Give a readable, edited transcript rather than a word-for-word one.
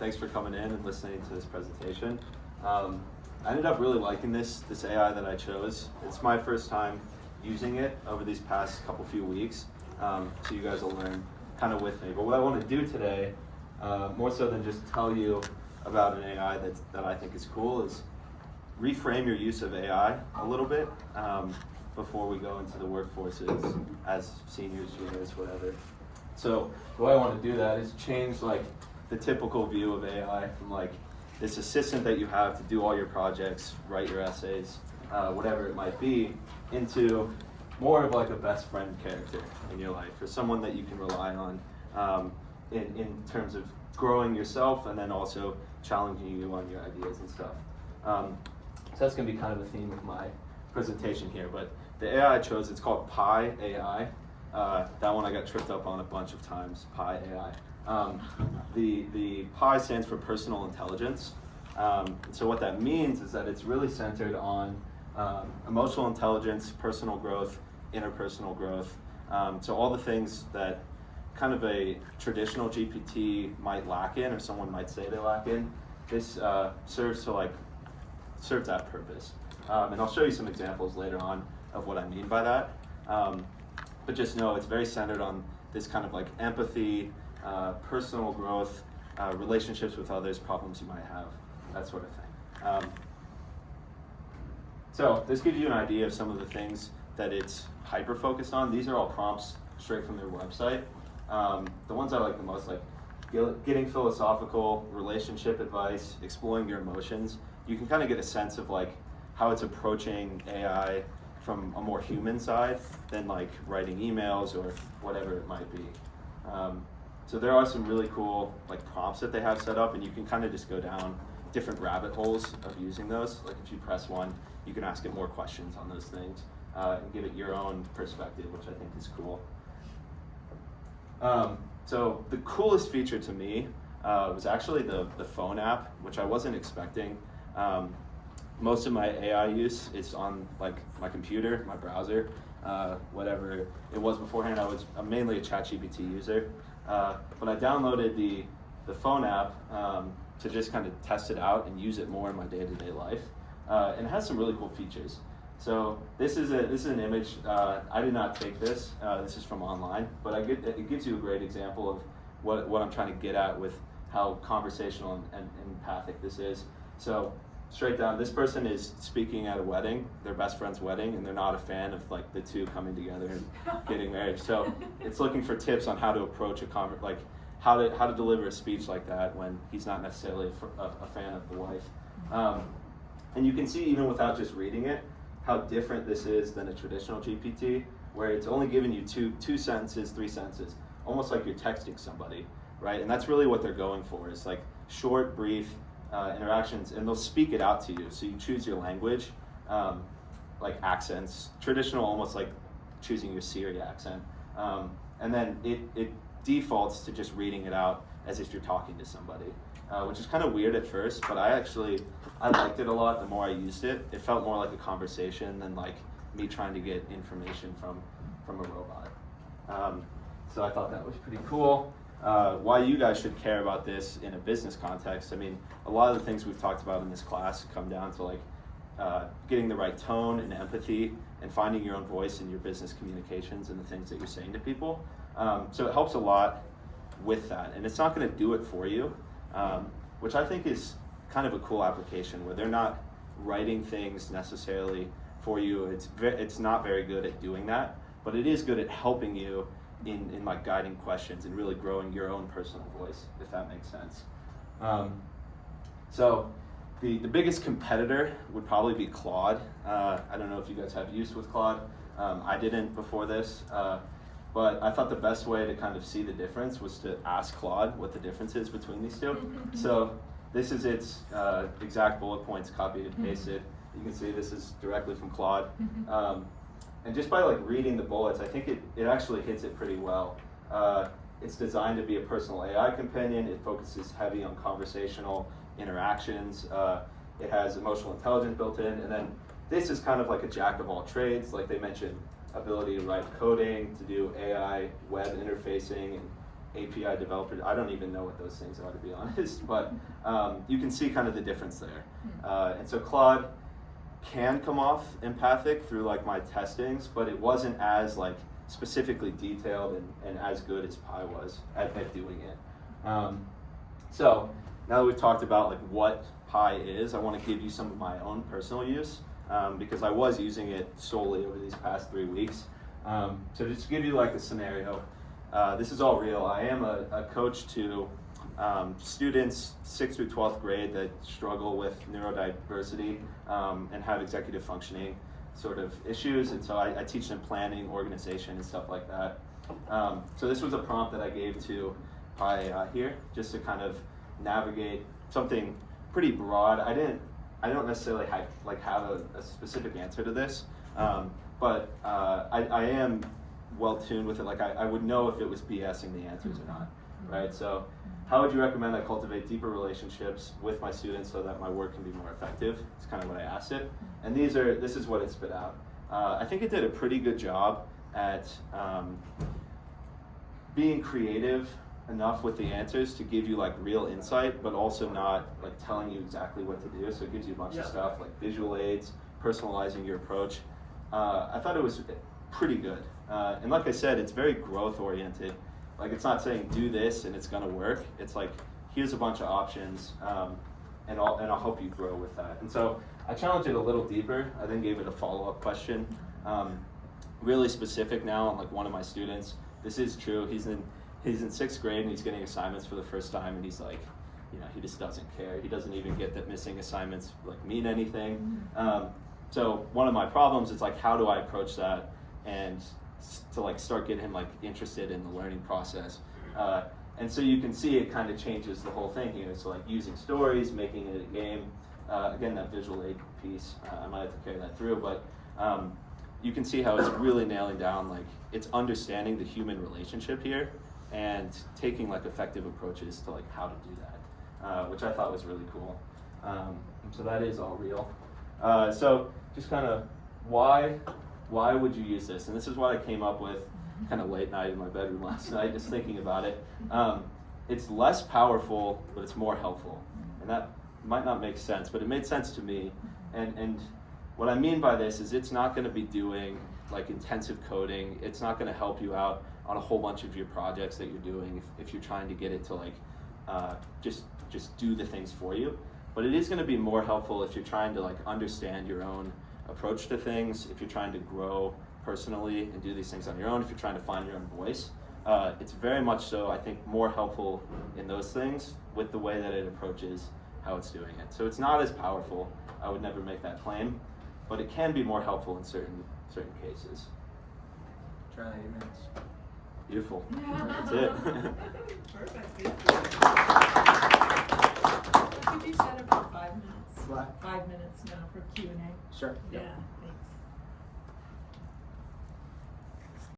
Thanks for coming in and listening to this presentation. I ended up really liking this AI that I chose. It's my first time using it over these past few weeks, so you guys will learn kind of with me. But what I want to do today, more so than just tell you about an AI that I think is cool, is reframe your use of AI a little bit before we go into the workforces as seniors, juniors, whatever. So the way I want to do that is change the typical view of AI from this assistant that you have to do all your projects, write your essays, whatever it might be, into more of a best friend character in your life, or someone that you can rely on in terms of growing yourself and then also challenging you on your ideas and stuff. So that's going to be kind of the theme of my presentation here. But the AI I chose, it's called Pi AI. That one I got tripped up on a bunch of times, Pi AI. The Pi stands for personal intelligence. So what that means is that it's really centered on emotional intelligence, personal growth, interpersonal growth. So all the things that kind of a traditional GPT might lack in, or someone might say they lack in, this serves that purpose. And I'll show you some examples later on of what I mean by that. But just know it's very centered on this kind of empathy, personal growth, relationships with others, problems you might have, that sort of thing. So this gives you an idea of some of the things that it's hyper-focused on. These are all prompts straight from their website. The ones I like the most, getting philosophical, relationship advice, exploring your emotions. You can kind of get a sense of how it's approaching AI from a more human side than writing emails or whatever it might be. So there are some really cool prompts that they have set up, and you can kind of just go down different rabbit holes of using those. If you press one, you can ask it more questions on those things and give it your own perspective, which I think is cool. So the coolest feature to me was actually the phone app, which I wasn't expecting. Most of my AI use is on my computer, my browser, whatever it was beforehand. I'm mainly a ChatGPT user, but I downloaded the phone app to just kind of test it out and use it more in my day-to-day life, and it has some really cool features. So this is an image. I did not take this. This is from online, but it gives you a great example of what I'm trying to get at with how conversational and empathic this is. So straight down, this person is speaking at a wedding, their best friend's wedding, and they're not a fan of the two coming together and getting married. So it's looking for tips on how to approach a how to deliver a speech like that when he's not necessarily a fan of the wife. And you can see, even without just reading it, how different this is than a traditional GPT, where it's only giving you two sentences, 3 sentences, almost like you're texting somebody, right? And that's really what they're going for, is short, brief interactions, and they'll speak it out to you. So you choose your language, accents, traditional, almost like choosing your Siri accent. And then it defaults to just reading it out as if you're talking to somebody, which is kind of weird at first, but I liked it a lot. The more I used it, it felt more like a conversation than me trying to get information from a robot. So I thought that was pretty cool. Why you guys should care about this in a business context, I mean, a lot of the things we've talked about in this class come down to getting the right tone and empathy and finding your own voice in your business communications and the things that you're saying to people. So it helps a lot with that, and it's not going to do it for you, which I think is kind of a cool application, where they're not writing things necessarily for you. It's not very good at doing that, but it is good at helping you in guiding questions and really growing your own personal voice, if that makes sense. So the biggest competitor would probably be Claude. I don't know if you guys have use with Claude. I didn't before this, but I thought the best way to kind of see the difference was to ask Claude what the difference is between these two. So this is its exact bullet points, copied and pasted. You can see this is directly from Claude. And just by reading the bullets, I think it actually hits it pretty well. It's designed to be a personal AI companion. It focuses heavy on conversational interactions. It has emotional intelligence built in, and then this is kind of like a jack of all trades. Like they mentioned, ability to write coding, to do AI web interfacing, and API developer. I don't even know what those things are, to be honest, but you can see kind of the difference there. And so Claude can come off empathic through like my testings, but it wasn't as like specifically detailed and as good as Pi was at doing it. So now that we've talked about like what Pi is, I want to give you some of my own personal use, because I was using it solely over these past 3 weeks. So just to give you like a scenario, this is all real. I am a coach to students 6th through 12th grade that struggle with neurodiversity and have executive functioning sort of issues, and so I teach them planning, organization, and stuff like that. So this was a prompt that I gave to Pi here, just to kind of navigate something pretty broad. I don't necessarily have a specific answer to this, but I am well tuned with it. Like I would know if it was BSing the answers or not, right? So how would you recommend I cultivate deeper relationships with my students so that my work can be more effective? It's kind of what I asked it. And this is what it spit out. I think it did a pretty good job at being creative enough with the answers to give you like real insight, but also not like telling you exactly what to do. So it gives you a bunch of stuff like visual aids, personalizing your approach. I thought it was pretty good. And like I said, it's very growth oriented. Like it's not saying do this and it's gonna work. It's like, here's a bunch of options, and I'll help you grow with that. And so I challenged it a little deeper. I then gave it a follow-up question, really specific now on like one of my students. This is true. He's in 6th grade and he's getting assignments for the first time, and he's like, he just doesn't care. He doesn't even get that missing assignments like mean anything. So one of my problems is like, how do I approach that and to like start getting him like interested in the learning process? And so you can see it kind of changes the whole thing here. So like using stories, making it a game. Again, that visual aid piece, I might have to carry that through, but you can see how it's really nailing down, like it's understanding the human relationship here and taking like effective approaches to like how to do that, which I thought was really cool. So that is all real. So just kind of why would you use this? And this is what I came up with kind of late night in my bedroom last night, just thinking about it. It's less powerful, but it's more helpful. And that might not make sense, but it made sense to me. And what I mean by this is it's not going to be doing like intensive coding. It's not going to help you out on a whole bunch of your projects that you're doing if you're trying to get it to like just do the things for you. But it is going to be more helpful if you're trying to like understand your own approach to things, if you're trying to grow personally and do these things on your own, if you're trying to find your own voice. It's very much so, I think, more helpful in those things with the way that it approaches how it's doing it. So it's not as powerful. I would never make that claim, but it can be more helpful in certain cases. Try 8 minutes. Beautiful. That's it. Perfect. Thank you. Could you set up for 5 minutes? What? 5 minutes now for Q&A? Sure. Yeah, Yep. thanks.